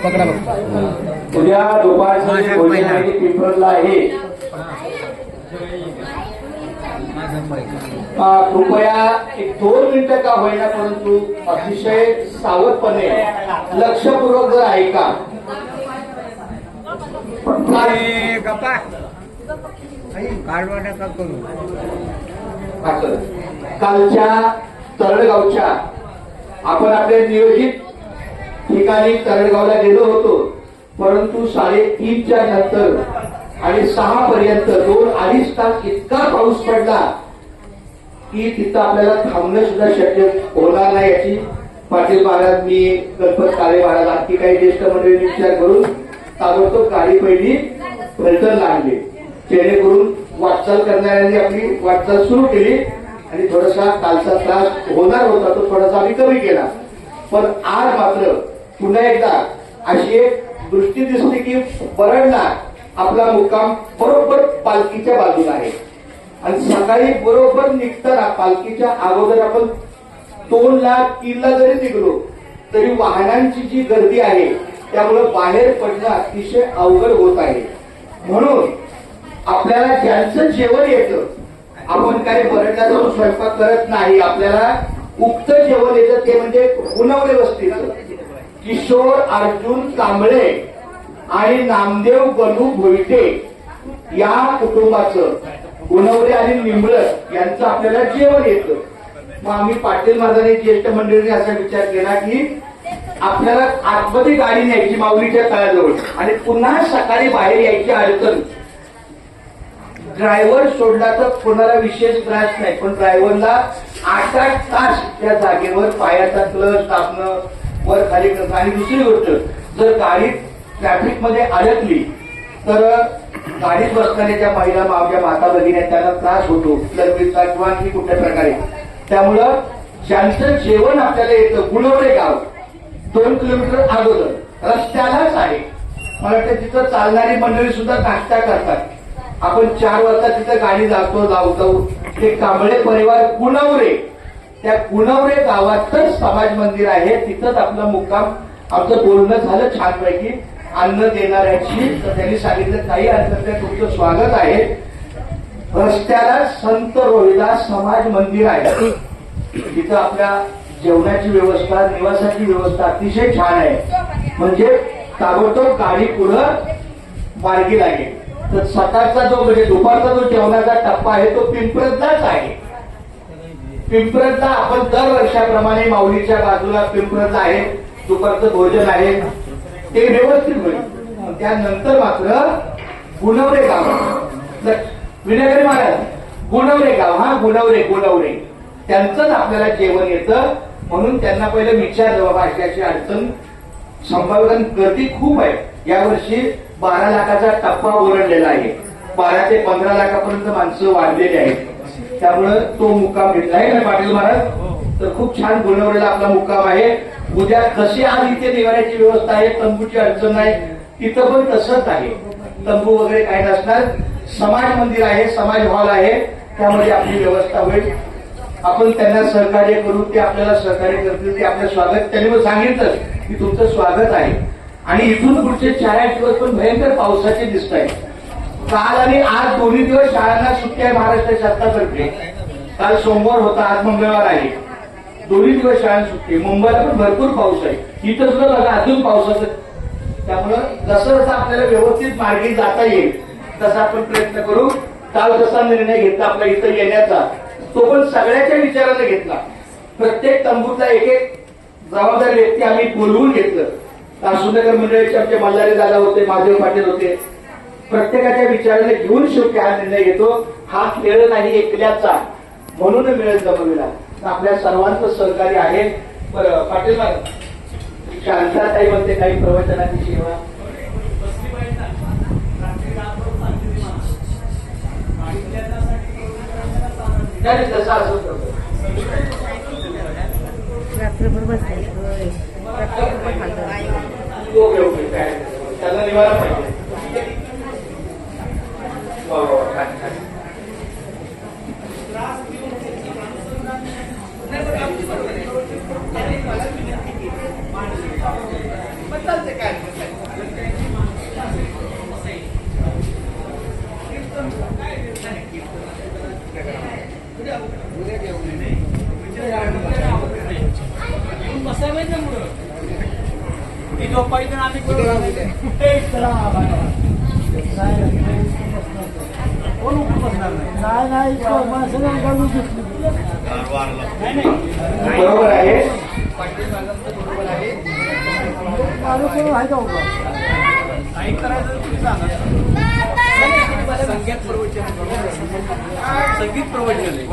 उद्या दुपारची भोजन पिंपळला आहे. कृपया एक 2 मिनिटं का होईना परंतु अतिशय सावधपणे लक्षपूर्वक जर ऐका. कालच्या तरडगावच्या आपण आपल्या नियोजित ठिकाणी तरडगावला गेलो होतो, परंतु 3:30च्या नंतर आणि 6 पर्यंत 2-2.5 तास इतका पाऊस पडला की तिथं आपल्याला थांबणं सुद्धा शक्य होणार नाही. याची पाटील महाराज, मी गणपत काळे महाराज आणखी काही ज्येष्ठ मंडळींनी विचार करून ताबडतोब गाडी पहिली फलटण लागली, जेणेकरून वाटचाल करणाऱ्यांनी आपली वाटचाल सुरू केली आणि थोडासा कालचा त्रास होणार होता तो थोडासा आम्ही कमी केला. पण आज मात्र पुन्हा एकदा अशी एक दृष्टी दिसते की बरडला आपला मुक्काम बरोबर पालखीच्या बाजूला आहे आणि सकाळी बरोबर निघताना पालखीच्या अगोदर आपण 2ला 3ला जरी निघलो तरी वाहनांची जी गर्दी आहे त्यामुळे बाहेर पडणं अतिशय अवघड होत आहे. म्हणून आपल्याला ज्यांचं जेवण येतं, आपण काय बरडला जाऊन स्वयंपाक करत नाही, आपल्याला उक्त जेवण येतं ते म्हणजे गुणवले वस्तीचं किशोर अर्जुन कांबळे आणि नामदेव गणू भोईटे या कुटुंबाचं गुणवले आणि निंबळक यांचं आपल्याला जेवण येतं. मग आम्ही पाटील महाराजांनी ज्येष्ठ मंडळीने असा विचार केला की आपल्याला आतमध्ये गाडी न्यायची माऊलीच्या तळाजवळ आणि पुन्हा सकाळी बाहेर यायची अडचण. ड्रायव्हर सोडला तर कोणाला विशेष त्रास नाही, पण ड्रायव्हरला 8-8 तास त्या जागेवर पायाचा क्लच टाकणं, वर खाली करणं. आणि दुसरी गोष्ट, जर गाडी ट्रॅफिक मध्ये अडकली तर गाडीत बसणाऱ्या ज्या महिला मावच्या माता भगिनी आहेत त्यांना त्रास होतो, लघवीचा किंवा आणखी कुठल्या प्रकारे. त्यामुळं ज्यांचं जेवण आपल्याला येतं, गुणवले गाव 2 किलोमीटर अगोदर रस्त्यालाच आहे. मला वाटतं तिथं चालणारी मंडळी सुद्धा नाश्ता करतात. आपण 4 वाजता तिथं गाडी जाऊ ते कांबळे परिवार कुणवरे, त्या कुणवरे गावातच समाज मंदिर आहे, तिथंच आपला मुक्काम. आमचं बोलणं झालं छानपैकी अन्न देणाऱ्याची, तर त्यांनी सांगितलं काही अडचण नाही, तुमचं स्वागत आहे. रस्त्याला संत रोहिदास समाज मंदिर आहे, तिथं आपल्या जेवणाची व्यवस्था, निवासाची व्यवस्था अतिशय छान आहे. म्हणजे ताबडतोब गाडी पुढं मार्गी लागेल. तर सकाळचा जो म्हणजे दुपारचा जो जेवणाचा टप्पा आहे तो पिंपळदलाच आहे. पिंपळदला आपण दर वर्षाप्रमाणे माऊलीच्या बाजूला पिंपळदला आहे, दुपारचं भोजन आहे ते व्यवस्थित होईल. त्यानंतर मात्र गुणवरे गाव, विनायकरी महाराज गुणवरे गाव, गुणवरे त्यांचंच आपल्याला जेवण येतं. म्हणून त्यांना पहिले विचारलं, बाबा अशी अडचण संभाव्य गर्दी खूप आहे. यावर्षी 12 लाखाचा टप्पा ओरडलेला आहे, 12 ते 15 लाखापर्यंत माणसं वाढलेली आहेत. त्यामुळं तो मुक्काम घेतला आहे ना पाटील महाराज. तर खूप छान गुणवलेला आपला मुक्काम आहे. उद्या कशी आज इथे निवाऱ्याची व्यवस्था आहे, तंबूची अडचण नाही, तिथं पण तसंच आहे, तंबू वगैरे काय नसणार. समाज मंदिर आहे, समाज हॉल आहे, त्यामध्ये आपली व्यवस्था होईल. आपण त्यांना सहकार्य करू, ते आपल्याला सहकार्य करतील, ते आपलं स्वागत. त्यांनी सांगितलं की तुमचं स्वागत आहे. आणि इथून पुढचे 4 दिवस पण भयंकर पावसाचे दिसत आहेत. काल आणि आज दोन्ही दिवस शाळांना सुट्टी आहे महाराष्ट्र शासनातर्फे. काल सोमवार होता, आज मंगळवार आहे, दोन्ही दिवस शाळांना सुट्टी. मुंबईला पण भरपूर पाऊस आहे, इथं सुद्धा बघा अजून पावसाचं. त्यामुळं जसं जसं आपल्याला व्यवस्थित मार्गी जाता येईल तसा आपण प्रयत्न करू. काल जसा निर्णय घेतला आपला इथं येण्याचा, तो पण सगळ्याच्या विचाराने घेतला. प्रत्येक तंबूतला एक जबाबदार व्यक्ती आम्ही बोलवून घेतलं. सुंदरकर मंडळाचे आमचे मल्हारी दादा होते, महादेव पाटील होते. प्रत्येकाच्या विचाराने घेऊन शेवटी हा निर्णय घेतो. हा खेळ नाही एकल्याचा, म्हणून मिळत जमविला. आपल्या सर्वांचं सहकार्य आहे. पाटील शांताताई म्हणते काही प्रवचनाची सेवा तसा असं त्याला निवारा पाहिजे. काय बरोबर आहे. संगीत प्रवचन